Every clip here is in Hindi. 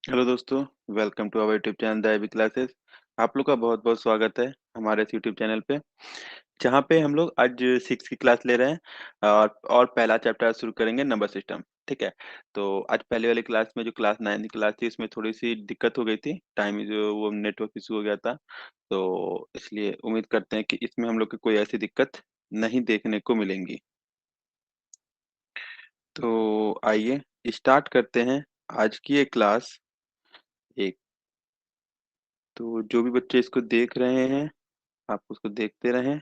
हेलो दोस्तों, welcome to our YouTube channel the IB classes. आप लोग का बहुत-बहुत स्वागत है हमारे इस यूट्यूब चैनल पे, जहाँ पे हम लोग आज 6 की क्लास ले रहे हैं और पहला चैप्टर शुरू करेंगे नंबर सिस्टम, ठीक है? तो आज पहले वाली क्लास में जो क्लास 9 की क्लास थी उसमें थोड़ी-सी दिक्कत हो गई थी, टाइम जो वो नेटवर्क इश्यू हो गया था, तो इसलिए उम्मीद करते हैं कि इसमें हम लोग को कोई ऐसी दिक्कत नहीं देखने को मिलेंगी। तो आइए स्टार्ट करते हैं आज की ये क्लास। एक तो जो भी बच्चे इसको देख रहे हैं, आप उसको देखते रहें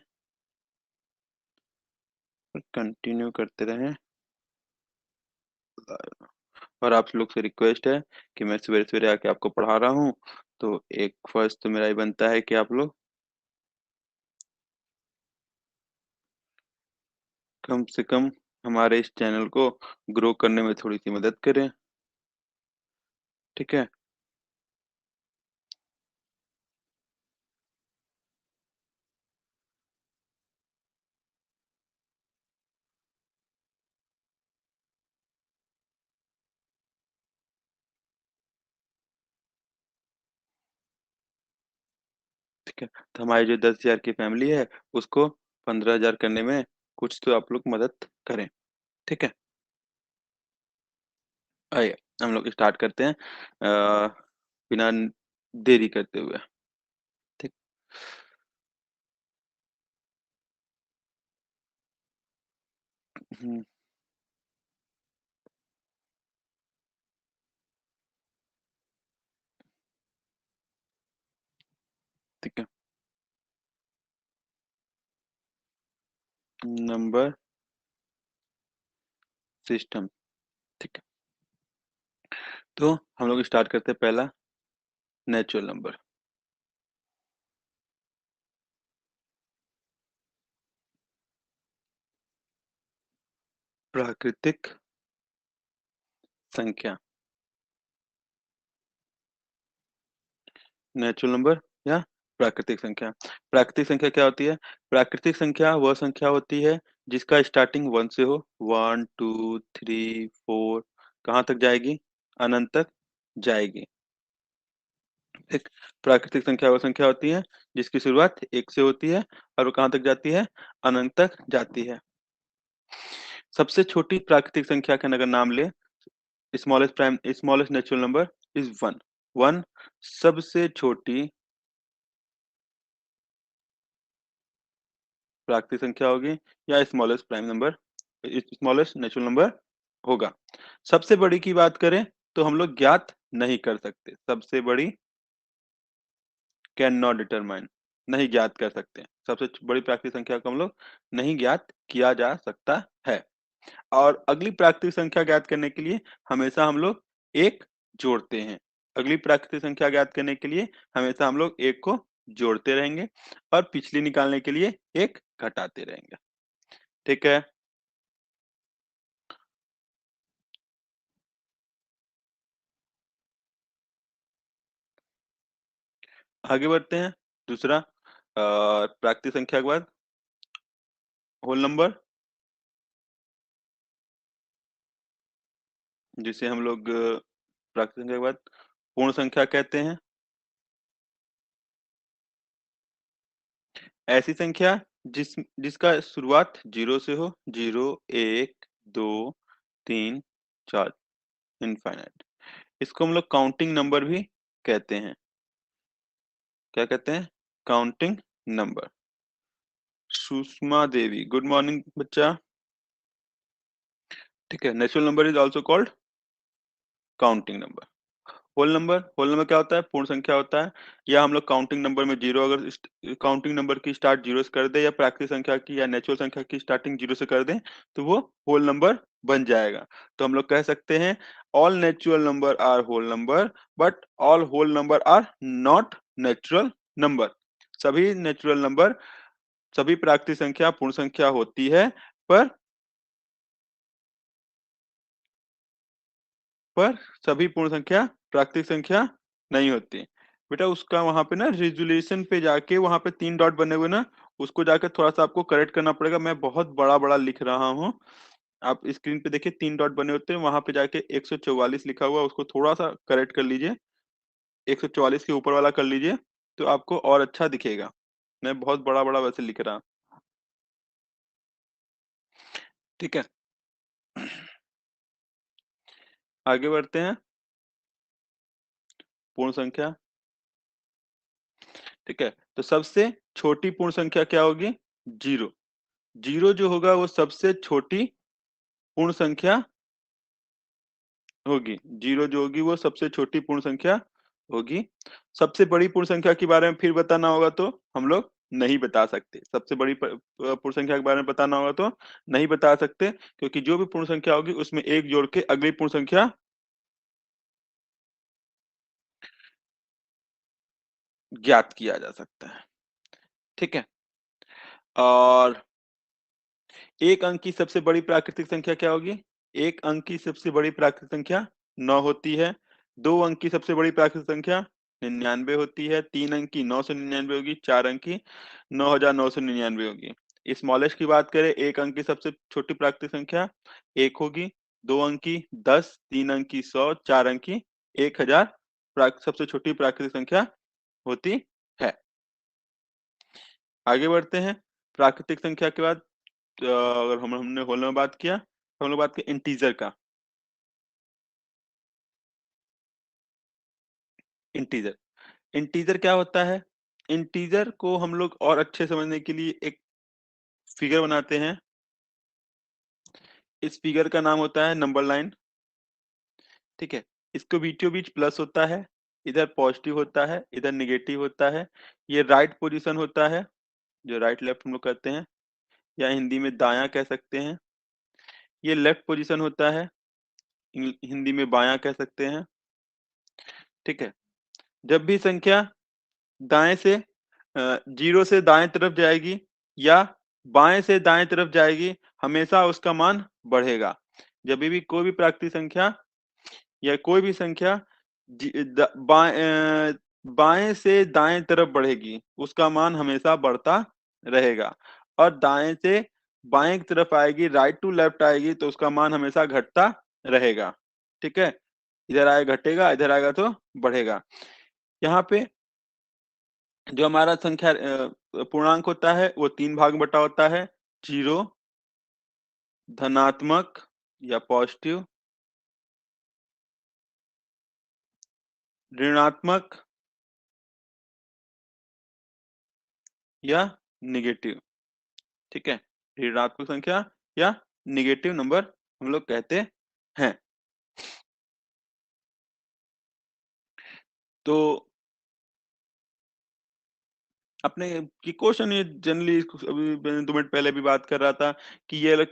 और कंटिन्यू करते रहें। और आप लोग से रिक्वेस्ट है कि मैं सवेरे-सवेरे आके आपको पढ़ा रहा हूँ, तो एक फर्ज़ तो मेरा ये बनता है कि आप लोग कम से कम हमारे इस चैनल को ग्रो करने में थोड़ी-सी मदद करें, ठीक है? ठीक है? तो हमारी जो 10,000 की फैमिली है, उसको 15,000 करने में कुछ तो आप लोग मदद करें, ठीक है? आइए, हम लोग स्टार्ट करते हैं बिना देरी करते हुए, ठीक? हुँ, ठीक है। नंबर सिस्टम, ठीक है। तो हम लोग स्टार्ट करते हैं पहला नेचुरल नंबर। प्राकृतिक संख्या, नेचुरल नंबर या प्राकृतिक संख्या। प्राकृतिक संख्या क्या होती है? प्राकृतिक संख्या वह संख्या होती है जिसका स्टार्टिंग 1 से हो, 1, 2, 3, 4 कहाँ तक जाएगी? अनंत तक जाएगी। एक प्राकृतिक संख्या वह संख्या होती है जिसकी शुरुआत 1 से होती है और वो कहाँ तक जाती है? अनंत तक जाती है। सबसे छोटी प्राकृतिक संख्या का अगर नाम लें, स्मॉलेस्ट नेचुरल नंबर इज़ 1। 1 सबसे छोटी प्राकृतिक संख्या होगी या स्मॉलेस्ट नेचुरल नंबर होगा। सबसे बड़ी की बात करें तो हम लोग ज्ञात नहीं कर सकते। सबसे बड़ी कैन नॉट डिटरमाइन, नहीं ज्ञात कर सकते। सबसे बड़ी प्राकृतिक संख्या को हम लोग नहीं ज्ञात किया जा सकता है। और अगली प्राकृतिक संख्या ज्ञात करने के लिए हमेशा हम लोग 1 जोड़ते हैं। अगली प्राकृतिक संख्या ज्ञात करने के लिए हमेशा हम लोग 1 को जोड़ते रहेंगे और पिछली निकालने के लिए 1 घटाते रहेंगे। ठीक है? आगे बढ़ते हैं। दूसरा प्राकृतिक संख्या के बाद होल नंबर, जिसे हम लोग प्राकृतिक संख्या के बाद पूर्ण संख्या कहते हैं। ऐसी संख्या जिसका शुरुआत 0 से हो, 0, 1, 2, 3, 4 इनफाइनाइट। इसको हम लोग काउंटिंग नंबर भी कहते हैं। क्या कहते हैं? Counting number. Sushma Devi, good morning बच्चा। ठीक है, natural number is also called counting number. Whole number क्या होता है? पूर्ण संख्या होता है। या हम लोग काउंटिंग नंबर में 0 अगर काउंटिंग नंबर की स्टार्ट 0 से कर दें या प्राकृतिक संख्या की या नेचुरल संख्या की स्टार्टिंग 0 से कर दें, तो वो होल नंबर बन जाएगा। तो हम लोग कह सकते हैं all natural number are whole number but all whole number are not natural number. सभी नेचुरल नंबर, सभी प्राकृतिक संख्या पूर्ण संख्या होती है, पर पर सभी पूर्ण संख्या प्राकृतिक संख्या नहीं होती। बेटा उसका वहाँ पे ना रिज़ोल्यूशन पे जाके वहाँ पे 3 डॉट बने हुए ना, उसको जाके थोड़ा-सा आपको करेक्ट करना पड़ेगा। मैं बहुत बड़ा-बड़ा लिख रहा हूँ, आप स्क्रीन पे देखिए 3 डॉट बने होते हैं, वहां पे जाके 144 लिखा हुआ है, उसको थोड़ा सा करेक्ट कर लीजिए, 144 के ऊपर वाला कर लीजिए, तो आपको और अच्छा दिखेगा। मैं बहुत बड़ा बड़ा वैसे लिख रहा। ठीक है, आगे बढ़ते हैं। पूर्ण संख्या। ठीक है, तो सबसे छोटी पूर्ण संख्या क्या होगी? जीरो। जीरो जो होगा वो सबसे छोटी पूर्ण संख्या होगी। जीरो जो होगी वो सबसे छोटी पूर्ण संख्या होगी। सबसे बड़ी पूर्ण संख्या के बारे में फिर बताना होगा तो हम लोग नहीं बता सकते। सबसे बड़ी पूर्ण संख्या के बारे में बताना होगा तो नहीं बता सकते, क्योंकि जो भी पूर्ण संख्या होगी उसमें एक जोड़ के अगली पूर्ण संख्या ज्ञात किया जा सकता है। ठीक है, और एक अंक की सबसे बड़ी प्राकृतिक संख्या क्या होगी? एक अंक की सबसे बड़ी प्राकृतिक संख्या 9 होती है। 2 अंक की सबसे बड़ी प्राकृतिक संख्या 99 होती है। 3 अंक की 999 होगी। 4 अंक की 9999 होगी। स्मॉलेस्ट की बात करें, एक अंक की सबसे छोटी प्राकृतिक संख्या 1 होगी। 2 अंक की 10, 3 अंक की 100, 4 अंक की 1000 सबसे छोटी प्राकृतिक संख्या होती है। आगे बढ़ते हैं। प्राकृतिक संख्या के बाद अगर हमने होल में बात किया, तो हम लोग बात करें इंटीजर का। इंटीजर, इंटीजर क्या होता है? इंटीजर को हम लोग और अच्छे समझने के लिए एक फिगर बनाते हैं। इस फिगर का नाम होता है नंबर लाइन। ठीक है, इसको बीचों बीच प्लस होता है, इधर पॉजिटिव होता है, इधर निगेटिव होता है। ये राइट पोजीशन होता है, जो राइट लेफ्ट हम लोग कहते हैं, या हिंदी में दायां कह सकते हैं। ये लेफ्ट पोजीशन होता है, हिंदी में बायां कह सकते हैं। ठीक है, जब भी संख्या दाएं से जीरो से दाएं तरफ जाएगी या बाएं से दाएं तरफ जाएगी, हमेशा उसका मान बढ़ेगा। जब भी कोई भी प्राकृतिक संख्या या कोई भी संख्या बाएं से दाएं तरफ बढ़ेगी, उसका मान हमेशा बढ़ता रहेगा। और दाएं से बाएं की तरफ आएगी, राइट टू लेफ्ट आएगी, तो उसका मान हमेशा घटता रहेगा। ठीक है, इधर आए घटेगा, इधर आएगा तो बढ़ेगा। यहाँ पे जो हमारा संख्या पूर्णांक होता है वो 3 भाग में बटा होता है। जीरो, धनात्मक या पॉजिटिव, ऋणात्मक या निगेटिव। ठीक है, ऋणात्मक संख्या या निगेटिव नंबर हम लोग कहते हैं। तो अपने की क्वेश्चन ये जनरली, अभी मैंने 2 मिनट पहले भी बात कर रहा था कि ये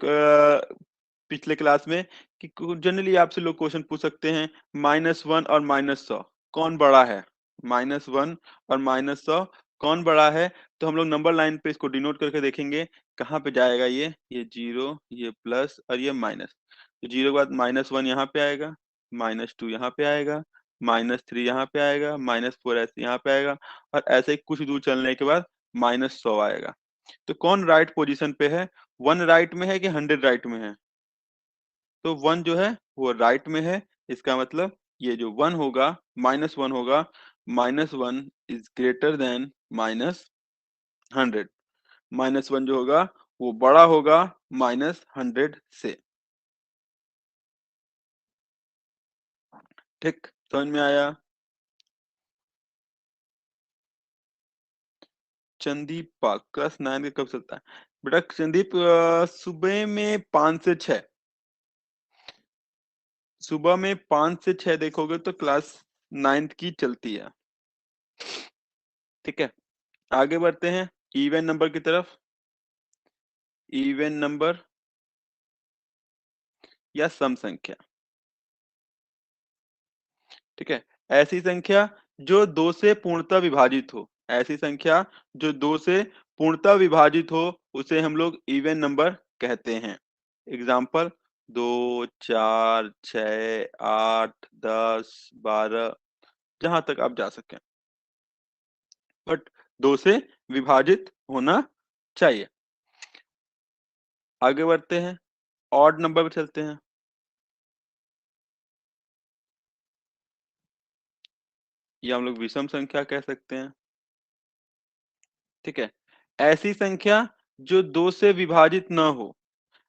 पिछले क्लास में कि जनरली आपसे लोग क्वेश्चन पूछ सकते हैं, -1 और -100 कौन बड़ा है? -1 और -100 कौन बड़ा है? तो हम लोग नंबर लाइन पे इसको डिनोट करके देखेंगे कहाँ पे जाएगा ये जीरो, ये प्लस और ये माइनस। तो जीरो के बाद -1 यहाँ पे आएगा, -2 यहाँ पे आएगा, -3 यहाँ पे आएगा, -4 ऐसे यहाँ पे आएगा, और ऐसे ही कुछ दूर चलने के बाद -100 आएगा। तो कौन राइट पोजीशन पे है? 1 राइट में है कि 100 राइट में है? तो 1 जो है वो राइट में है। इसका मतलब ये जो 1 होगा, -1 होगा, -1 इज ग्रेटर देन -100। -1 जो होगा वो बड़ा होगा -100 से। ठीक, समझ में आया? चंदीप पाक क्लास 9 के कब चलता है? बेटा चंदीप, सुबह में 5 से 6, सुबह में 5 से 6 देखोगे तो क्लास 9th की चलती है। ठीक है, आगे बढ़ते हैं इवन नंबर की तरफ। इवन नंबर या सम संख्या। ठीक है, ऐसी संख्या जो 2 से पूर्णतः विभाजित हो। ऐसी संख्या जो 2 से पूर्णतः विभाजित हो, उसे हम लोग इवन नंबर कहते हैं। एग्जाम्पल 2, 4, 6, 8, 10, 12, जहां तक आप जा सकें, बट 2 से विभाजित होना चाहिए। आगे बढ़ते हैं। ऑड नंबर पे चलते हैं। या हम लोग विषम संख्या कह सकते हैं। ठीक है, ऐसी संख्या जो 2 से विभाजित न हो,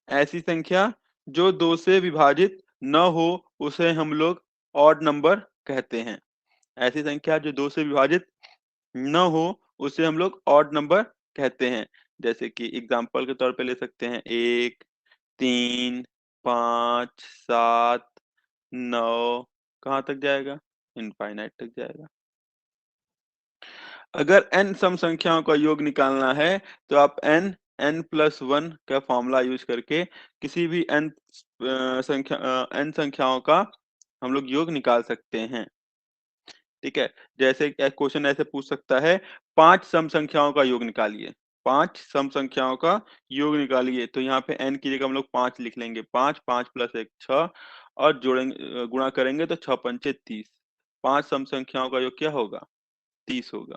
ऐसी संख्या जो 2 से विभाजित न हो उसे हम लोग ऑड नंबर कहते हैं। ऐसी संख्या जो 2 से विभाजित न हो उसे हम लोग ऑड नंबर कहते हैं। जैसे कि एग्जांपल के तौर पे ले सकते हैं 1, 3, 5, 7, 9, कहाँ तक जाएगा? इनफाइनाइट तक जाएगा। अगर n सम संख्याओं का योग निकालना है तो आप n+1 का फॉर्मूला यूज करके किसी भी n संख्याओं का हम लोग योग निकाल सकते हैं। ठीक है, जैसे क्वेश्चन ऐसे पूछ सकता है 5 सम संख्याओं का योग निकालिए। 5 सम संख्याओं का योग निकालिए, तो यहाँ पे n की जगह हम लोग 5 लिख लेंगे। 5, 5 प्लस 1 6 और जोड़ेंगे, गुणा करेंगे तो 6 पंचे 30। 5 सम संख्याओं का योग क्या होगा? 30 होगा।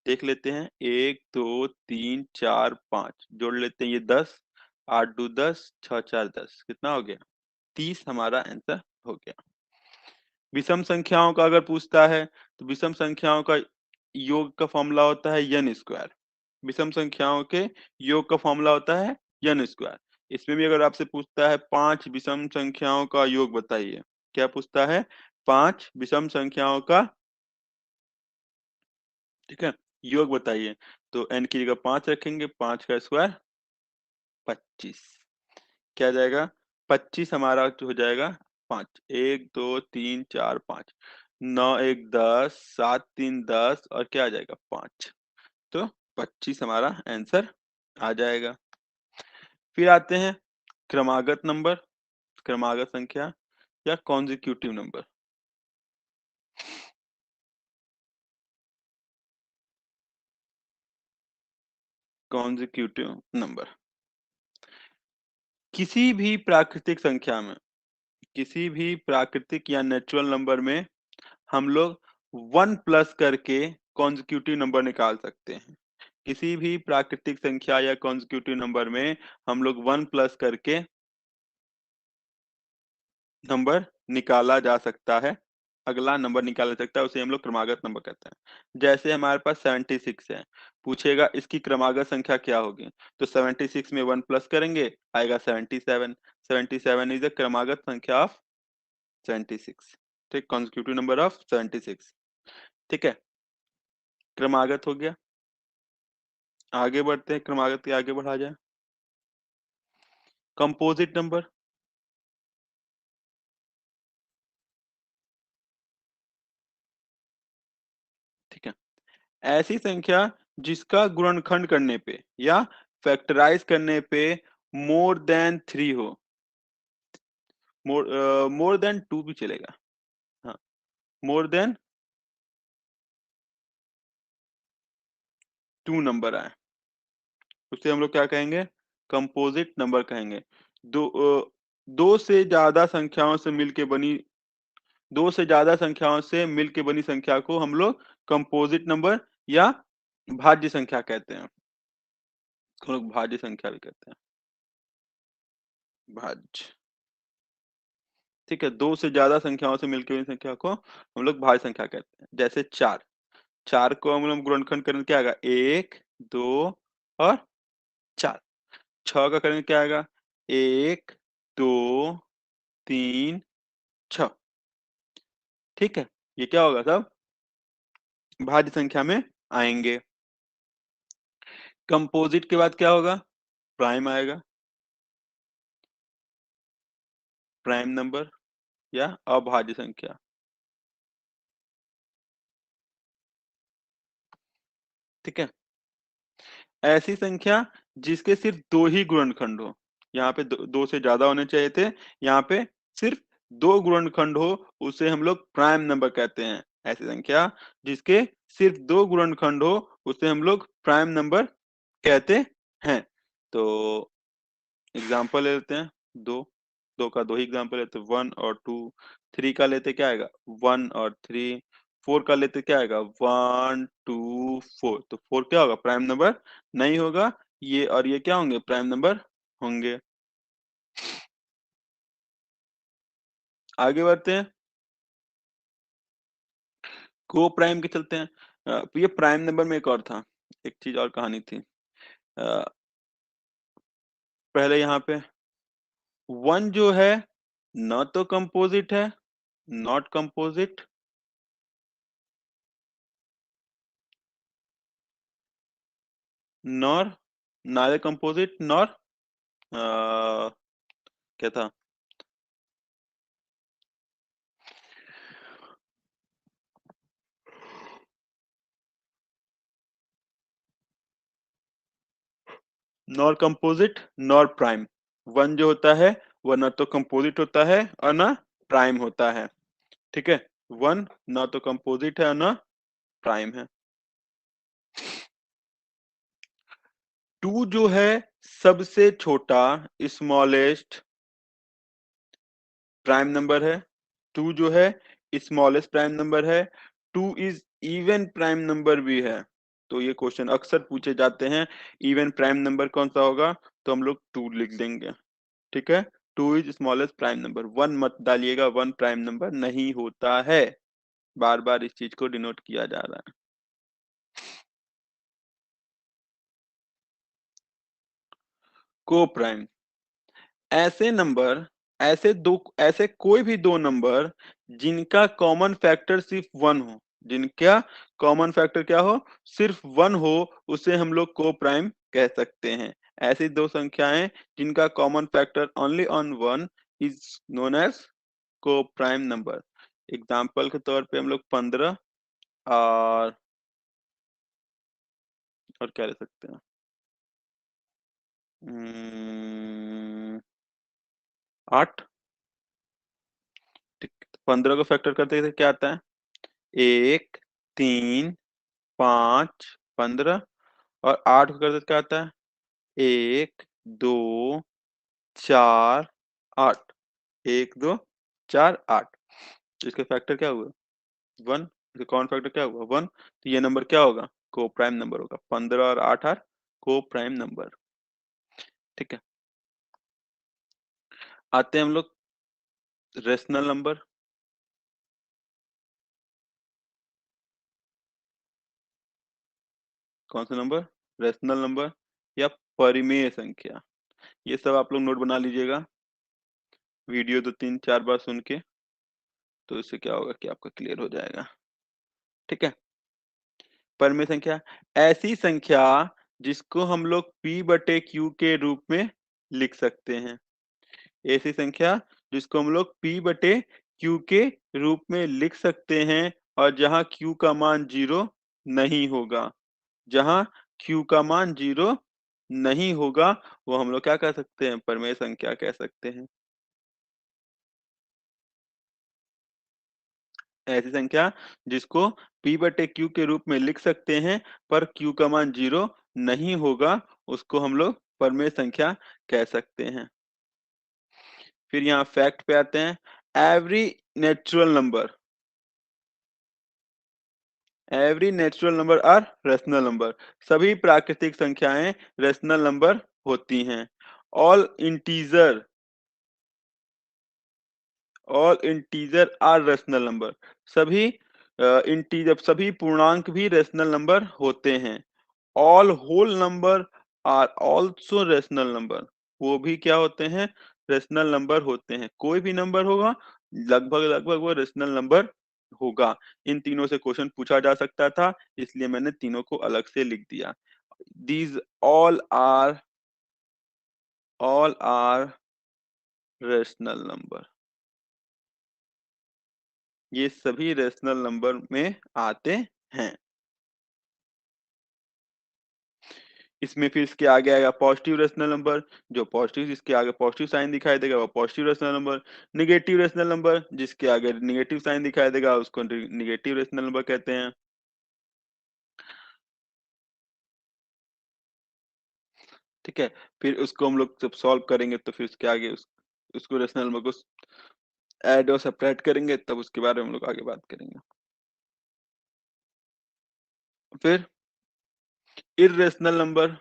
देख लेते हैं 1 2 3 4 5 जोड़ लेते हैं, ये 10, 8 2 10, 6 4 10, कितना हो गया? 30 हमारा आंसर हो गया। विषम संख्याओं का अगर पूछता है तो विषम संख्याओं का योग का फॉर्मूला होता है n स्क्वायर। विषम संख्याओं के योग का फॉर्मूला होता है n स्क्वायर। इसमें भी अगर आपसे पूछता है 5 विषम संख्याओं का योग बताइए, क्या पूछता है? 5 विषम संख्याओं का, ठीक है, योग बताइए, तो n की जगह 5 रखेंगे, 5 का स्क्वायर 25, क्या जाएगा? 25 हमारा जो हो जाएगा 5, 1 2 3 4 5, 9 1 10, 7 3 10 और क्या आ जाएगा? 5, तो 25 हमारा आंसर आ जाएगा। फिर आते हैं क्रमागत नंबर, क्रमागत संख्या या कॉन्जिक्यूटिव नंबर। कॉन्जिक्यूटिव नंबर किसी भी प्राकृतिक संख्या में, किसी भी प्राकृतिक या नेचुरल नंबर में हम लोग 1 प्लस करके कॉन्जिक्यूटिव नंबर निकाल सकते हैं। किसी भी प्राकृतिक संख्या या कॉन्जिक्यूटिव नंबर में हम लोग 1 प्लस करके नंबर निकाला जा सकता है, अगला नंबर निकाला जा सकता है, उसे हम लोग क्रमागत नंबर कहते हैं। जैसे हमारे पास 76 है, पूछेगा इसकी क्रमागत संख्या क्या होगी, तो 76 में 1 प्लस करेंगे, आएगा 77। 77 इज द क्रमागत संख्या ऑफ 76। ठीक, कॉन्जिक्यूटिव नंबर ऑफ 76। ठीक है, क्रमागत हो गया। आगे बढ़ते हैं, क्रमागत के आगे बढ़ा जाए। कंपोजिट नंबर, ठीक है, ऐसी संख्या जिसका गुणनखंड करने पे या फैक्टराइज करने पे मोर देन 3 हो। मोर देन 2 भी चलेगा। हाँ, मोर देन 2 नंबर आए, उसे हम लोग क्या कहेंगे? कंपोजिट नंबर कहेंगे। दो दो से ज्यादा संख्याओं से मिलके बनी, दो से ज्यादा संख्याओं से मिलके बनी संख्या को हम लोग कंपोजिट नंबर या भाज्य संख्या कहते हैं। हम लोग भाज्य संख्या भी कहते हैं, भाज्य। ठीक है, दो से ज्यादा संख्याओं से मिलकर बनी संख्या को हम लोग भाज्य संख्या कहते हैं। जैसे 4, 4 को हम लोग गुणनखंड करेंगे, क्या आएगा? 1 2 और 4। 6 का करेंगे, क्या आएगा? 1 2 3 6। ठीक है, ये क्या होगा? सब भाज्य संख्या में आएंगे। कंपोजिट के बाद क्या होगा? प्राइम आएगा, प्राइम नंबर या अभाज्य संख्या। ठीक है, ऐसी संख्या जिसके सिर्फ दो ही गुणनखंड हो। यहाँ पे दो से ज्यादा होने चाहिए थे, यहाँ पे सिर्फ दो गुणनखंड हो, उसे हम लोग प्राइम नंबर कहते हैं। ऐसी संख्या जिसके सिर्फ दो गुणनखंड हो उसे हम लोग प्राइम नंबर कहते हैं। तो एग्जाम्पल ले लेते हैं। दो, दो का दो ही एग्जाम्पल लेते हैं, 1 और 2। 3 का लेते क्या आएगा? 1 और 3। 4 का लेते क्या आएगा? 1 2 4। तो 4 क्या होगा? प्राइम नंबर नहीं होगा। ये और ये क्या होंगे? प्राइम नंबर होंगे। आगे बढ़ते हैं, को प्राइम के चलते हैं। ये प्राइम नंबर में एक और था, एक चीज और कहानी थी। पहले यहाँ पे वन जो है न तो कंपोजिट है, not composite, nor neither composite nor क्या था, nor composite nor prime. One जो होता है वह न तो कंपोजिट होता है और न प्राइम होता है। ठीक है, वन ना तो कंपोजिट है और ना प्राइम है। टू जो है सबसे छोटा स्मॉलेस्ट प्राइम नंबर है। टू जो है स्मॉलेस्ट प्राइम नंबर है। Two is even prime number भी है। तो ये क्वेश्चन अक्सर पूछे जाते हैं, इवन प्राइम नंबर कौन सा होगा, तो हम लोग टू लिख देंगे। ठीक है, two is smallest prime number. One मत डालिएगा, वन प्राइम नंबर नहीं होता है। बार बार इस चीज को डिनोट किया जा रहा है। को प्राइम ऐसे नंबर, ऐसे कोई भी दो नंबर जिनका कॉमन फैक्टर सिर्फ वन हो, जिनका कॉमन फैक्टर क्या हो, सिर्फ वन हो, उसे हम लोग को प्राइम कह सकते हैं। ऐसी दो संख्याएं जिनका common factor only on one is known as coprime number. Example के तौर पे हम लोग 15 और क्या ले सकते हैं, 8। ठीक, 15 को फैक्टर करते हैं क्या आता है, 1, 3, 5, 15। और 8 को करते क्या आता है, 1, 2, 4, 8। 1, 2, 4, 8। इसके फैक्टर क्या हुआ, 1। इसका कॉमन फैक्टर क्या हुआ, 1। तो ये नंबर क्या होगा, को प्राइम नंबर होगा। 15 और 8 आर को प्राइम नंबर। ठीक है, आते हैं हम लोग रेशनल नंबर। कौन सा नंबर, रेशनल नंबर या परिमेय संख्या। ये सब आप लोग नोट बना लीजिएगा, वीडियो 2 3 4 बार सुन के, तो इससे क्या होगा कि आपका क्लियर हो जाएगा। ठीक है, परिमेय संख्या ऐसी संख्या जिसको हम लोग p बटे q के रूप में लिख सकते हैं। ऐसी संख्या जिसको हम लोग p बटे q के रूप में लिख सकते हैं, और जहां q का मान 0 नहीं होगा। जहां q का मान 0 नहीं होगा वो हम लोग क्या कह सकते हैं, परिमेय संख्या कह सकते हैं। ऐसी संख्या जिसको p बटे q के रूप में लिख सकते हैं, पर q का मान 0 नहीं होगा, उसको हम लोग परिमेय संख्या कह सकते हैं। फिर यहाँ फैक्ट पे आते हैं। Every natural number, every natural number are rational number. सभी प्राकृतिक संख्याएं रेशनल नंबर होती हैं। All integer, all integer are rational number. सभी इंटीजर, सभी पूर्णांक भी रेशनल नंबर होते हैं। All whole number are also rational number. वो भी क्या होते हैं, रेशनल नंबर होते हैं। कोई भी नंबर होगा, लगभग लगभग वो रेशनल नंबर होगा। इन तीनों से क्वेश्चन पूछा जा सकता था, इसलिए मैंने तीनों को अलग से लिख दिया। These all are rational number. ये सभी रेशनल नंबर में आते हैं। इसमें फिर इसके आगे आएगा पॉजिटिव रेशनल नंबर। जो पॉजिटिव, जिसके आगे पॉजिटिव साइन दिखाई देगा वो positive rational number. Negative rational number, जिसके आगे निगेटिव साइन दिखाई देगा उसको निगेटिव रेशनल नंबर कहते हैं। ठीक है, फिर उसको हम लोग जब सॉल्व करेंगे तो फिर उसके आगे उसको रेशनल नंबर को ऐड और सब्ट्रैक्ट करेंगे, तब उसके बारे में हम लोग आगे बात करेंगे। फिर irrational number,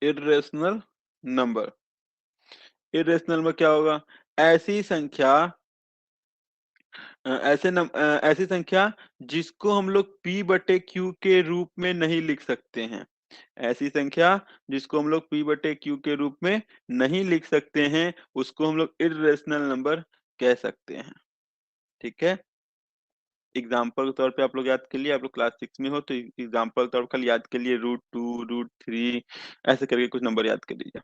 irrational number. Irrational में क्या होगा? ऐसी संख्या ऐसी संख्या जिसको हम लोग p बटे q के रूप में नहीं लिख सकते हैं। ऐसी संख्या जिसको हम लोग p बटे q के रूप में नहीं लिख सकते हैं, उसको हम लोग इर्रेशनल नंबर कह सकते हैं। ठीक है? एग्जाम्पल के तौर पे आप लोग याद कर लिए, आप लोग क्लास 6 में हो तो एग्जाम्पल के तौर पर याद कर लिए √2, √3 ऐसे करके कुछ नंबर याद कर लीजिए।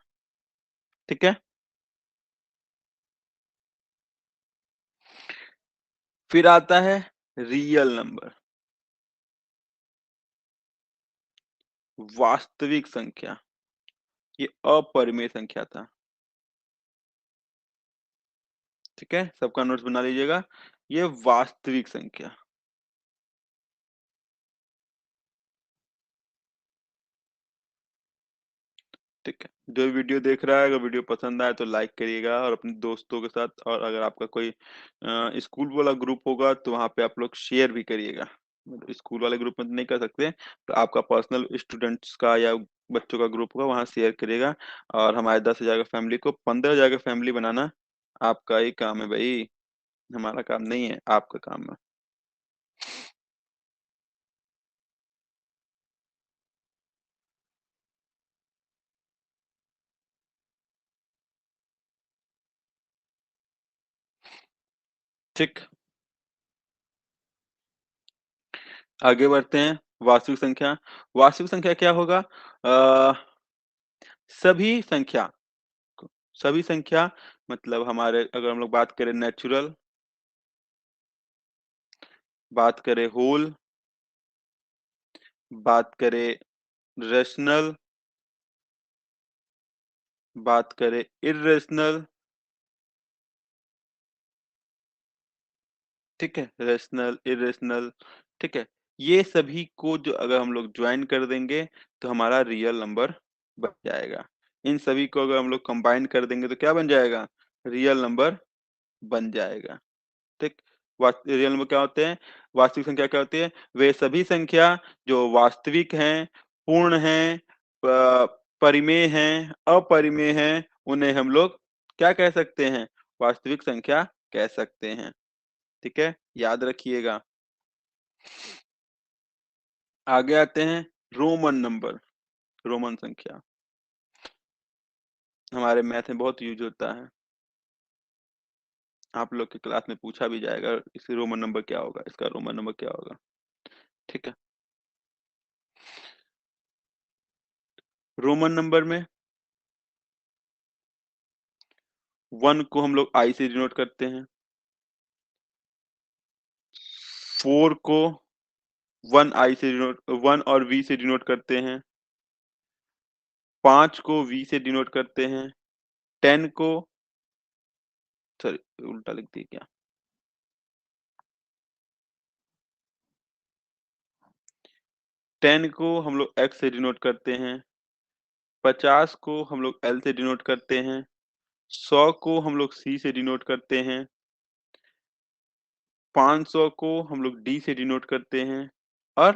ठीक है? फिर आता है रियल नंबर, वास्तविक संख्या। ये अपरिमेय संख्या था। ठीक है? सबका नोट्स बना लीजिएगा। ये वास्तविक संख्या। ठीक है? जो वीडियो देख रहा है, अगर वीडियो पसंद आए तो लाइक करिएगा और अपने दोस्तों के साथ, और अगर आपका कोई स्कूल वाला ग्रुप होगा तो वहाँ पे आप लोग शेयर भी करिएगा। मतलब स्कूल वाले ग्रुप में तो नहीं कर सकते, तो आपका पर्सनल स्टूडेंट्स का या बच्चों का ग्रुप होगा, वहाँ शेयर करिएगा। और हमारे 10,000 का फैमिली को 15,000 का फैमिली बनाना आपका ही काम है भाई, हमारा काम नहीं है, आपका काम है। ठीक, आगे बढ़ते हैं। वास्तविक संख्या। वास्तविक संख्या क्या होगा? सभी संख्या सभी संख्या मतलब हमारे, अगर हम लोग बात करें नेचुरल, बात करें होल, बात करें रेशनल, बात करें इर्रेशनल। ठीक है? Rational, irrational. ठीक है? ये सभी को जो अगर हम लोग ज्वाइन कर देंगे तो हमारा रियल नंबर बन जाएगा। इन सभी को अगर हम लोग कंबाइन कर देंगे तो क्या बन जाएगा? रियल नंबर बन जाएगा। ठीक? रियल नंबर क्या होते हैं? वास्तविक संख्या क्या होती है? वे सभी संख्या जो वास्तविक हैं, पूर्ण हैं, परिमेय हैं, अपरिमेय हैं, उन्हें हम लोग क्या कह सकते हैं? वास्तविक संख्या कह सकते हैं। ठीक है? याद रखिएगा। आगे आते हैं रोमन नंबर, रोमन संख्या। हमारे मैथ में बहुत यूज होता है। आप लोग की क्लास में पूछा भी जाएगा, इसका रोमन नंबर क्या होगा? इसका रोमन नंबर क्या होगा? ठीक है? रोमन नंबर में 1 को हम लोग आई से डिनोट करते हैं, 4 को 1 और वी से डिनोट करते हैं, 5 को वी से डिनोट करते हैं, 10 को, सॉरी उल्टा लिख दिया क्या, 10 को हम लोग एक्स से डिनोट करते हैं, 50 को हम लोग एल से डिनोट करते हैं, 100 को हम लोग सी से डिनोट करते हैं, 500 को हम लोग डी से डिनोट करते हैं, और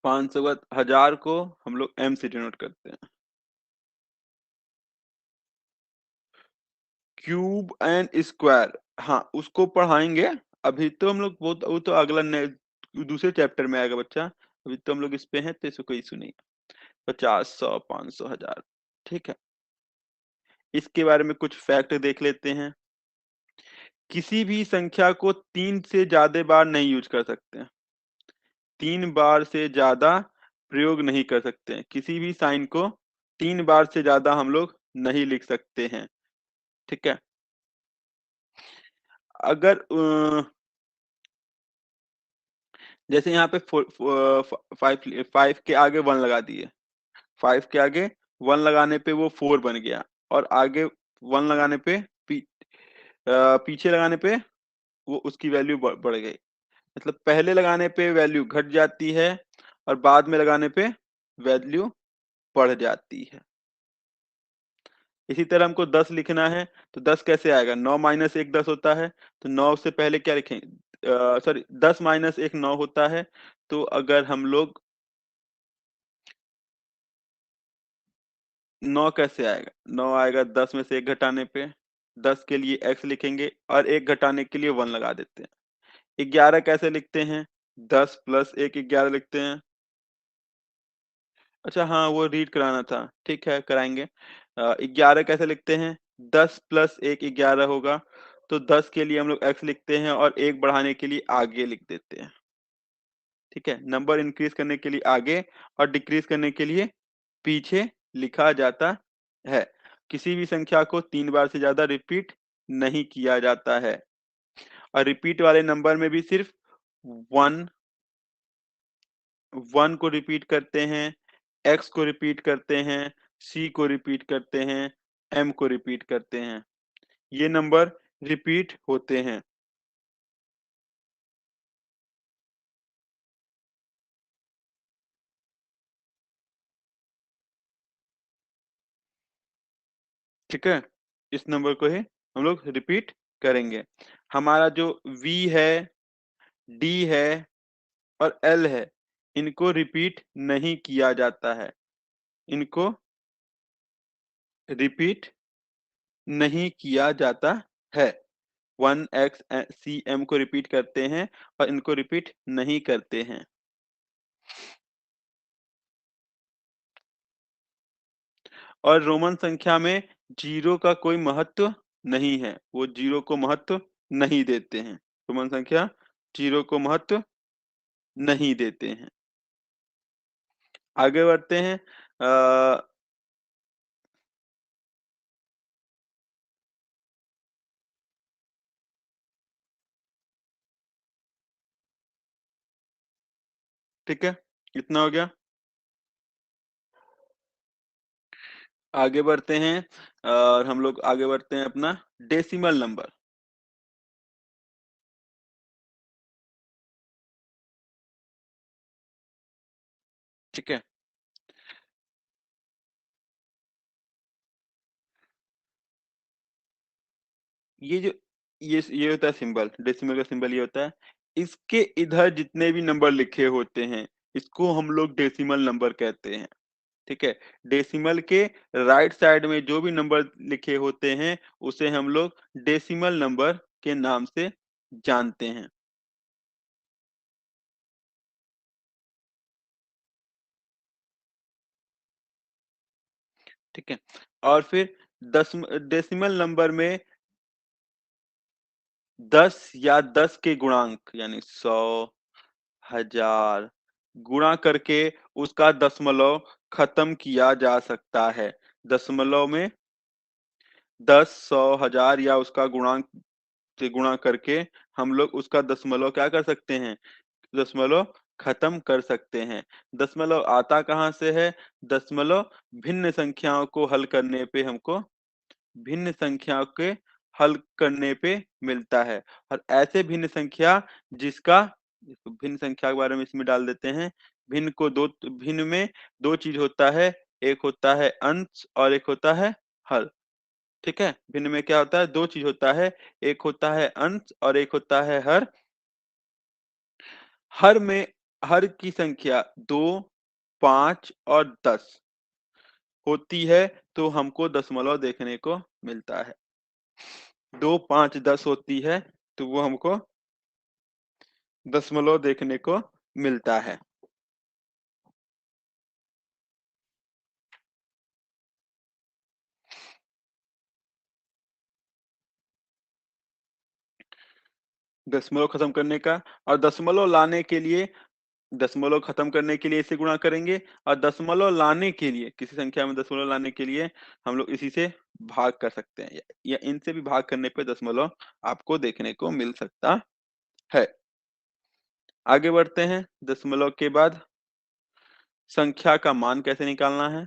500 के बाद 1000 को हम लोग एम से डिनोट करते हैं। क्यूब एंड स्क्वायर, हाँ उसको पढ़ाएंगे। अभी तो हम लोग वो तो अगला दूसरे चैप्टर में आएगा बच्चा। अभी तो हम लोग इस पे हैं तो इसको कोई इशू नहीं है। 50, 100, 500, 1000। ठीक है? इसके बारे में कुछ फैक्ट देख लेते हैं। किसी भी संख्या को 3 से ज्यादा बार नहीं यूज कर सकते हैं। 3 बार से ज्यादा प्रयोग नहीं कर सकते हैं। किसी भी साइन को 3 बार से ज्यादा हम लोग नहीं लिख सकते हैं। ठीक है? अगर जैसे यहाँ पे 5 के आगे 1 लगा दिए, 5 के आगे 1 लगाने पे वो 4 बन गया, और आगे 1 लगाने पे पीछे लगाने पे वो उसकी वैल्यू बढ़ गई। मतलब पहले लगाने पे वैल्यू घट जाती है और बाद में लगाने पे वैल्यू बढ़ जाती है। इसी तरह हमको 10 लिखना है तो 10 कैसे आएगा? 9 माइनस 1 10 होता है, तो 9 से पहले क्या लिखेंगे? सॉरी, 10 माइनस 1 9 होता है। तो अगर हम लोग 9 कैसे आएगा? 9 आएगा 10 में से 1 घटाने पे, 10 के लिए x लिखेंगे और 1 घटाने के लिए 1 लगा देते हैं। 11 कैसे लिखते हैं? 10 प्लस 1 11 लिखते हैं। अच्छा हाँ, वो रीड कराना था, ठीक है कराएँगे। 11 कैसे लिखते हैं? 10 प्लस 1 11 होगा, तो 10 के लिए हम लोग x लिखते हैं और 1 बढ़ाने के लिए आगे लिख देते हैं, ठीक है? नंबर इंक्रीज़ करने के लिए आगे और डिक्रीज़ करने के लिए पीछे लिखा जाता है। किसी भी संख्या को 3 बार से ज़्यादा रिपीट नहीं किया जाता है और रिपीट वाले नंबर में भी सिर्फ़ 1 1 को रिपीट करते हैं, x को रिपीट करते हैं, c को रिपीट करते हैं, m को रिपीट करते हैं। ये नंबर रिपीट होते हैं, ठीक है? इस नंबर को ही हम लोग रिपीट करेंगे। हमारा जो v है, d है और l है, इनको रिपीट नहीं किया जाता है। इनको रिपीट नहीं किया जाता है। 1x c m को रिपीट करते हैं और इनको रिपीट नहीं करते हैं। और रोमन संख्या में 0 का कोई महत्व नहीं है। वो 0 को महत्व नहीं देते हैं। रोमन संख्या 0 को महत्व नहीं देते हैं। आगे बढ़ते हैं। अ, ठीक है, इतना हो गया। आगे बढ़ते हैं और हम लोग आगे बढ़ते हैं अपना डेसिमल नंबर। ठीक है? ये जो ये होता है सिंबल, डेसिमल का सिंबल ये होता है। इसके इधर जितने भी नंबर लिखे होते हैं, इसको हम लोग डेसिमल नंबर कहते हैं। ठीक है? डेसिमल के राइट साइड में जो भी नंबर लिखे होते हैं, उसे हम लोग डेसिमल नंबर के नाम से जानते हैं। ठीक है? और फिर डेसिमल नंबर में 10 या 10 के गुणांक यानी 100, 1000 गुणा करके उसका दशमलव खत्म किया जा सकता है। दशमलव में 10, 100, 1000 या उसका गुणांक से गुणा करके हम लोग उसका दशमलव क्या कर सकते हैं? दशमलव खत्म कर सकते हैं। दशमलव आता कहाँ से है? दशमलव भिन्न संख्याओं को हल करने पे हमको भिन्न संख्याओं के हल करने पे मिलता है और ऐसे भिन्न संख्या जिसका भिन्न संख्या के बारे में इसमें डाल देते हैं। भिन्न में 2 चीज़ होता है, एक होता है अंश और एक होता है हल। ठीक है? भिन्न में क्या होता है? 2 चीज़ होता है, एक होता है अंश और एक होता है हर। हर में हर की संख्या 2, 5 और 10 होती है, तो हमको दशमलव देखने को मिलता है। 2, 5, 10 होती है, तो वो हमको दशमलव देखने को मिलता है। दशमलव खत्म करने का और दशमलव खत्म करने के लिए इसे गुणा करेंगे और दशमलव लाने के लिए किसी संख्या में दशमलव लाने के लिए हम लोग इसी से भाग कर सकते हैं या इनसे भी भाग करने पे दशमलव आपको देखने को मिल सकता है। आगे बढ़ते हैं। दशमलव के बाद संख्या का मान कैसे निकालना है?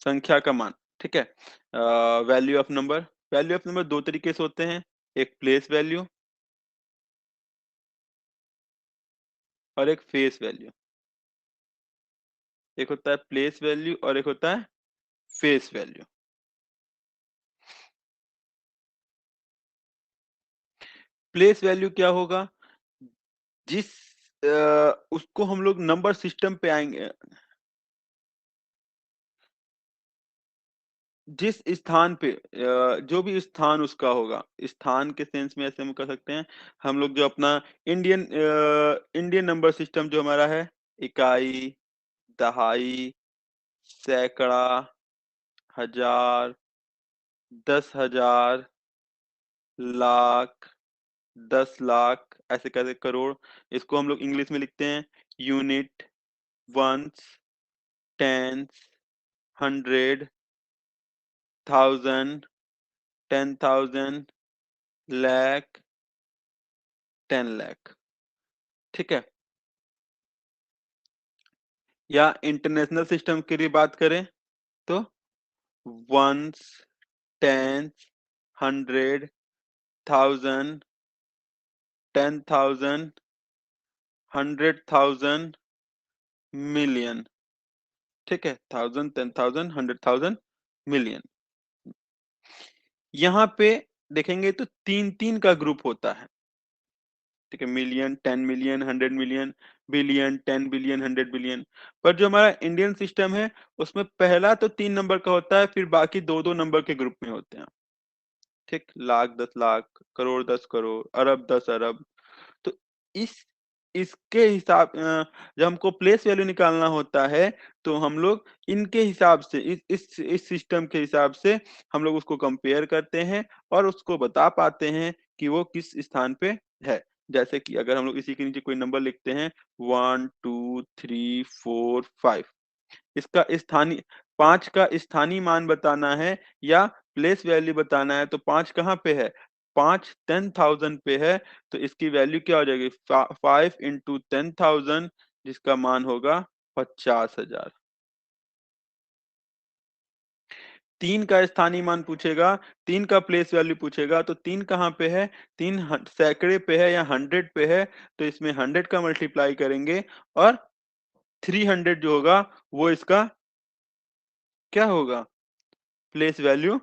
संख्या का मान, ठीक है? Value of number value of number 2 तरीके से होते हैं, एक प्लेस वैल्यू और एक फेस वैल्यू। एक होता है प्लेस वैल्यू और एक होता है फेस वैल्यू। प्लेस वैल्यू क्या होगा? जिस उसको हम लोग नंबर सिस्टम पे आएंगे। जिस स्थान पे जो भी स्थान उसका होगा, स्थान के सेंस में ऐसे हम कर सकते हैं, हम लोग जो अपना इंडियन नंबर सिस्टम जो हमारा है, इकाई, दहाई, सैकड़ा, हजार, 10,000, लाख, 10 लाख, ऐसे करके करोड़, इसको हम लोग इंग्लिश में लिखते हैं unit, ones, tens, hundred, thousand, 10,000, lakh, 10 lakh. ठीक है। या इंटरनेशनल सिस्टम के लिए बात करें तो ones, tens, hundred, thousand, 10,000, 100,000, million. ठीक है, 1000, 10,000, 100,000, मिलियन। यहाँ पे देखेंगे तो तीन तीन का ग्रुप होता है। ठीक है, million, 10 million, 100 million, billion, 10 billion, 100 billion. पर जो हमारा इंडियन सिस्टम है, उसमें पहला तो 3 नंबर का होता है, फिर बाकी दो दो नंबर के ग्रुप में होते हैं। ठीक, लाख 10 लाख, करोड़ 10 करोड़, अरब 10 अरब। तो इस इसके हिसाब जब हमको प्लेस वैल्यू निकालना होता है, तो हम लोग इनके हिसाब से इस सिस्टम के हिसाब से हम लोग उसको कंपेयर करते हैं और उसको बता पाते हैं कि वो किस स्थान पे है। जैसे कि अगर हम लोग इसी के नीचे कोई नंबर लिखते हैं 1 2 3 4 5, इसका स्थानीय 5 का स्थानीय मान बताना है या प्लेस वैल्यू बताना है, तो 5 कहाँ पे है? 5 10,000 पे है, तो इसकी वैल्यू क्या हो जाएगी? 5 इंटू 10,000, जिसका मान होगा 50,000। 3 का स्थानीय मान पूछेगा, 3 का प्लेस वैल्यू पूछेगा, तो 3 कहाँ पे है? 3 सैकड़े पे है या 100 पे है, तो इसमें 100 का मल्टीप्लाई करेंगे और 300 जो होगा वो इसका क्या होगा? प्लेस वैल्यू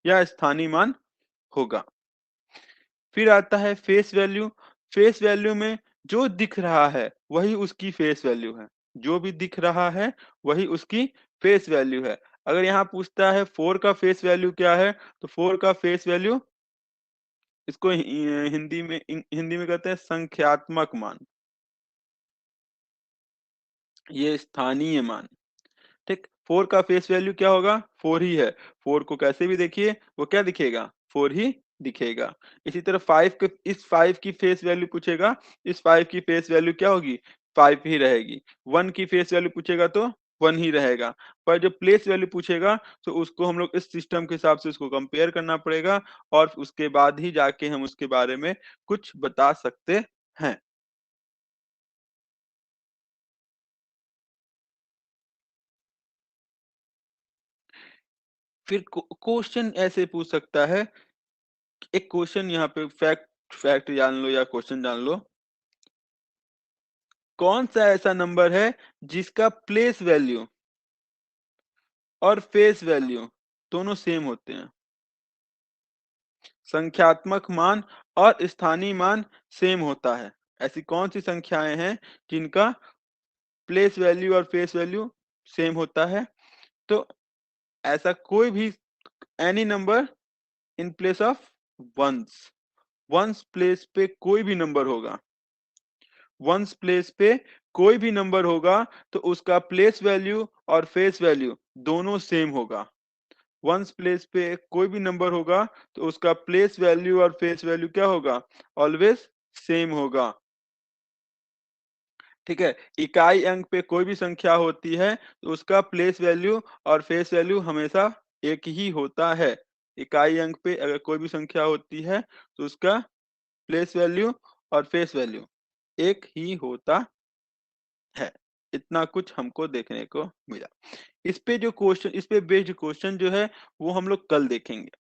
या स्थानीय मान होगा। फिर आता है फेस वैल्यू। फेस वैल्यू में जो दिख रहा है वही उसकी फेस वैल्यू है। जो भी दिख रहा है वही उसकी फेस वैल्यू है। अगर यहाँ पूछता है 4 का फेस वैल्यू क्या है, तो 4 का फेस वैल्यू इसको हिंदी में कहते हैं संख्यात्मक मान। ये स्थानीय मान। ठीक, 4 का फेस वैल्यू क्या होगा? 4 ही है। 4 को कैसे भी देखिए वो क्या दिखेगा? 4 ही दिखेगा। इसी तरह 5 के इस 5 की फेस वैल्यू पूछेगा, इस 5 की फेस वैल्यू क्या होगी? 5 ही रहेगी। 1 की फेस वैल्यू पूछेगा तो 1 ही रहेगा। पर जो प्लेस वैल्यू पूछेगा तो उसको हम लोग इस सिस्टम के हिसाब से उसको कंपेयर करना पड़ेगा और उसके बाद ही जाके हम उसके बारे में कुछ बता सकते हैं। फिर क्वेश्चन ऐसे पूछ सकता है, एक क्वेश्चन यहाँ पे फैक्ट फैक्ट जान लो या क्वेश्चन जान लो। कौन सा ऐसा नंबर है जिसका प्लेस वैल्यू और फेस वैल्यू दोनों सेम होते हैं? संख्यात्मक मान और स्थानीय मान सेम होता है। ऐसी कौन सी संख्याएं हैं जिनका प्लेस वैल्यू और फेस वैल्यू सेम होता है? तो ऐसा कोई भी any number in place of ones. Ones place पे कोई भी नंबर होगा, वंस प्लेस पे कोई भी नंबर होगा, तो उसका प्लेस वैल्यू और फेस वैल्यू दोनों सेम होगा। वंस प्लेस पे कोई भी नंबर होगा तो उसका प्लेस वैल्यू और फेस वैल्यू क्या होगा? ऑलवेज सेम होगा। ठीक है, इकाई अंक पे कोई भी संख्या होती है तो उसका प्लेस वैल्यू और फेस वैल्यू हमेशा एक ही होता है। इकाई अंक पे अगर कोई भी संख्या होती है तो उसका प्लेस वैल्यू और फेस वैल्यू एक ही होता है। इतना कुछ हमको देखने को मिला। इस पे बेस्ड क्वेश्चन जो है वो हम लोग कल देखेंगे।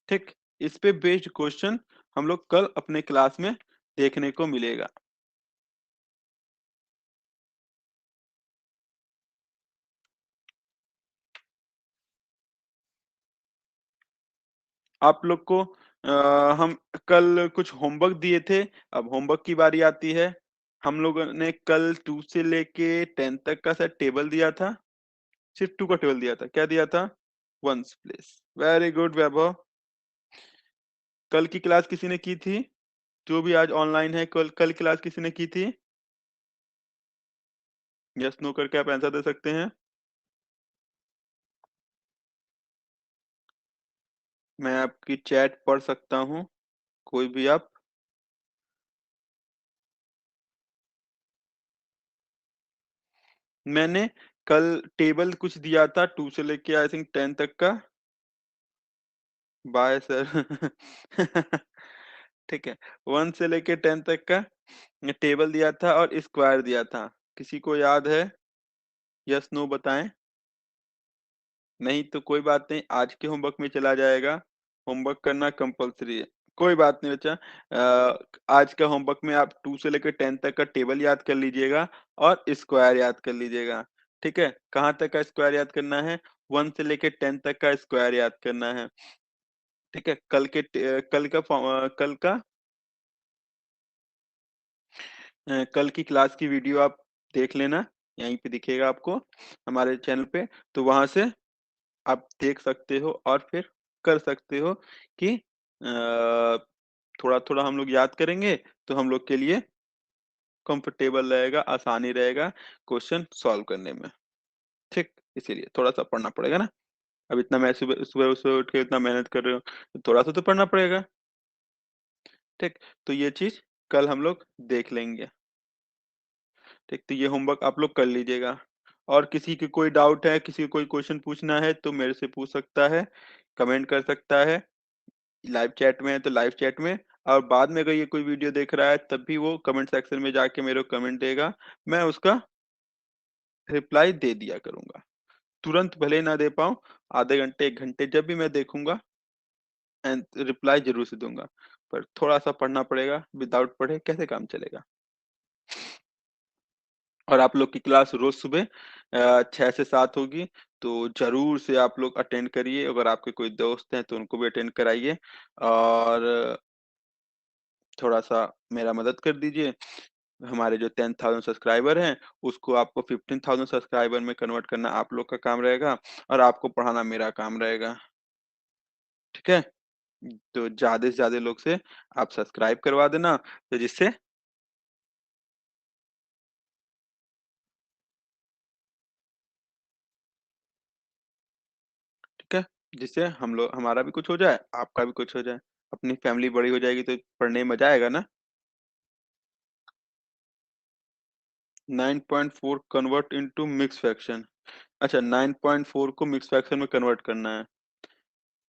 ठीक, इस पे बेस्ड क्वेश्चन हम लोग कल अपने क्लास में देखने को मिलेगा। आप लोग को हम कल कुछ होमवर्क दिए थे, अब होमवर्क की बारी आती है। हम लोगों ने कल 2 से लेके 10 तक का शायद टेबल दिया था, सिर्फ 2 का टेबल दिया था। क्या दिया था? Ones place. Very good Vaibhav. कल की क्लास किसी ने की थी? जो भी आज ऑनलाइन है, कल कल क्लास किसी ने की थी? यस नो करके आप आंसर दे सकते हैं। मैं आपकी चैट पढ़ सकता हूँ, कोई भी आप। मैंने कल टेबल कुछ दिया था 2 से लेके आई थिंक 10 तक का। Bye sir. ठीक है, 1 से लेके 10 तक का टेबल दिया था और स्क्वायर दिया था। किसी को याद है? यस नो बताएं। नहीं तो कोई बात नहीं, आज के होमवर्क में चला जाएगा। होमवर्क करना कंपलसरी है। कोई बात नहीं बच्चा, आज का होमवर्क में आप 2 से लेकर 10 तक का टेबल याद कर लीजिएगा और स्क्वायर याद कर लीजिएगा। ठीक है, कहाँ तक का स्क्वायर याद करना है? 1 से लेकर 10 तक का स्क्वायर याद करना है। ठीक है, कल की क्लास की वीडियो आप देख लेना, यहीं पे दिखेगा आपको हमारे चैनल पे। तो वहां से आप देख सकते हो और फिर कर सकते हो कि थोड़ा थोड़ा हम लोग याद करेंगे तो हम लोग के लिए कंफर्टेबल रहेगा, आसानी रहेगा क्वेश्चन सॉल्व करने में। ठीक, इसीलिए थोड़ा सा पढ़ना पड़ेगा ना। अब इतना मैं सुबह सुबह सुबह उठ के इतना मेहनत कर रहे हो, तो थोड़ा सा तो पढ़ना पड़ेगा। ठीक, तो ये चीज कल हम लोग देख लेंगे। ठीक, तो ये होमवर्क आप लोग कर लीजिएगा। और किसी की कोई डाउट है, किसी को कोई क्वेश्चन पूछना है तो मेरे से पूछ सकता है, कमेंट कर सकता है। लाइव चैट में है तो लाइव चैट में, और बाद में अगर ये कोई वीडियो देख रहा है तब भी वो कमेंट सेक्शन में जाके मेरे को कमेंट देगा, मैं उसका रिप्लाई दे दिया करूंगा। तुरंत भले ना दे पाऊं, आधे घंटे 1 घंटे जब भी मैं देखूंगा एंड रिप्लाई जरूर से दूंगा। पर थोड़ा सा पढ़ना पड़ेगा, विदाउट पढ़े कैसे काम चलेगा। और आप लोग की क्लास रोज सुबह 6 से 7 होगी, तो जरूर से आप लोग अटेंड करिए। अगर आपके कोई दोस्त हैं तो उनको भी अटेंड कराइए, और थोड़ा सा मेरा मदद कर दीजिए। हमारे जो 10,000 सब्सक्राइबर हैं उसको आपको 15,000 सब्सक्राइबर में कन्वर्ट करना आप लोग का काम रहेगा, और आपको पढ़ाना मेरा काम रहेगा। ठीक है, तो ज्यादा से ज्यादा लोग से आप सब्सक्राइब करवा देना, तो जिससे ठीक है, जिससे हम लोग हमारा भी कुछ हो जाए, आपका भी कुछ हो जाए, अपनी फैमिली बड़ी हो जाएगी तो पढ़ने में मजा आएगा ना। 9.4 कन्वर्ट इनटू मिक्स फ्रैक्शन। अच्छा, 9.4 को मिक्स फ्रैक्शन में कन्वर्ट करना है।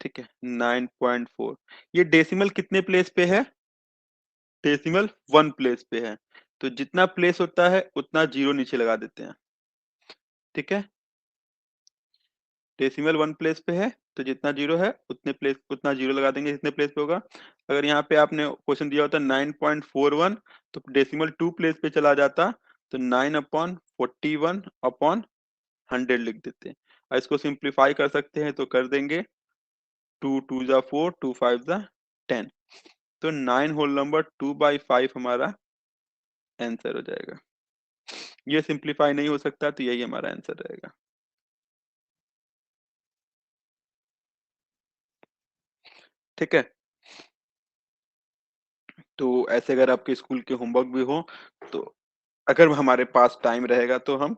ठीक है, 9.4 ये डेसिमल कितने प्लेस पे है? डेसिमल 1 प्लेस पे है। तो जितना प्लेस होता है उतना जीरो नीचे लगा देते हैं। ठीक है, डेसिमल 1 प्लेस पे है तो जितना जीरो है उतना जीरो लगा देंगे जितने प्लेस पे होगा। अगर यहाँ पे आपने क्वेश्चन दिया होता 9.41, तो डेसिमल 2 प्लेस पे चला जाता, तो 9/41/100 लिख देते हैं। और इसको सिंप्लीफाई कर सकते हैं तो कर देंगे। 2 2 जा 4, 2 5 जा 10, तो 9 होल नंबर 2/5 हमारा आंसर हो जाएगा। ये सिंप्लीफाई नहीं हो सकता तो यही हमारा आंसर रहेगा। ठीक है, तो ऐसे अगर आपके स्कूल के होमवर्क भी हो, तो अगर हमारे पास टाइम रहेगा तो हम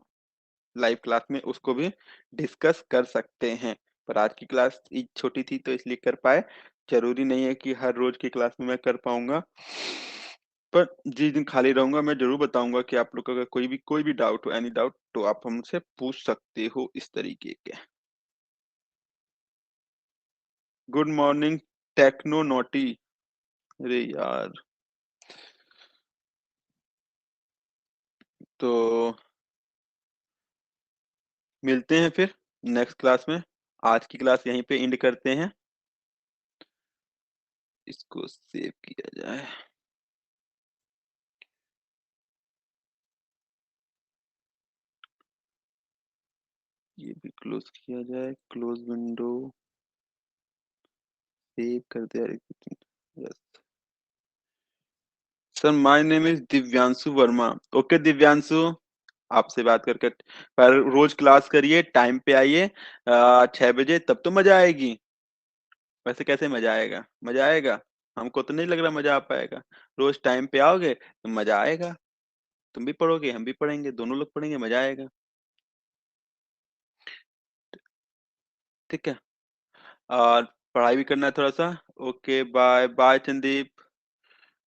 लाइव क्लास में उसको भी डिस्कस कर सकते हैं। पर आज की क्लास छोटी थी तो इसलिए कर पाए, जरूरी नहीं है कि हर रोज की क्लास में मैं कर पाऊंगा। पर जिस दिन खाली रहूंगा मैं जरूर बताऊंगा कि आप लोग का अगर कोई भी डाउट हो, एनी डाउट, तो आप हमसे पूछ सकते हो इस तरीके के। गुड मॉर्निंग टेक्नो नोटी। अरे यार, तो मिलते हैं फिर नेक्स्ट क्लास में। आज की क्लास यहीं पे एंड करते हैं। इसको सेव किया जाए, ये भी क्लोज किया जाए, क्लोज विंडो, सेव कर दिया। Yes. Sir my name is Divyanshu Verma. Okay Divyanshu, आपसे बात करके पर रोज क्लास करिए, टाइम पे आइए 6 बजे, तब तो मजा आएगी। वैसे कैसे मजा आएगा? मजा आएगा? हमको तो नहीं लग रहा मजा आ पाएगा। रोज टाइम पे आओगे तो मजा आएगा। तुम भी पढ़ोगे, हम भी पढ़ेंगे, दोनों लोग पढ़ेंगे, मजा आएगा। ठीक है। और पढ़ाई भी करना है थोड़ा सा। Okay bye bye Sandeep.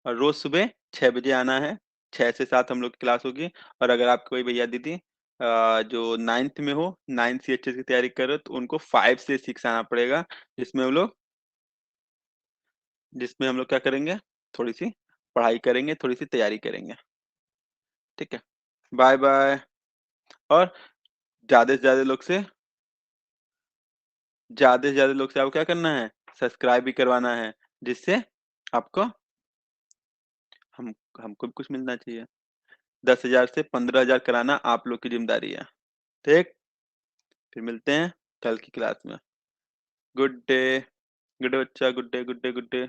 और रोज सुबह 6 बजे आना है। 6 से 7 हम लोग की क्लास होगी। और अगर आपके कोई भैया दीदी जो 9th में हो, 9th CHS की तैयारी कर रहे हो, तो उनको 5 से 6 आना पड़ेगा। जिसमें हम लोग जिसमें हम लोग क्या करेंगे, थोड़ी सी पढ़ाई करेंगे, थोड़ी सी तैयारी करेंगे। ठीक है। Bye bye. और ज्यादा से ज्यादा लोग से आपको क्या करना है, सब्सक्राइब भी करवाना है, जिससे आपको हम हमको भी कुछ मिलना चाहिए। 10,000 से 15,000 कराना आप लोग की जिम्मेदारी है। ठीक। फिर मिलते हैं कल की क्लास में। Good day. गुड डे बच्चा, good day good day good day.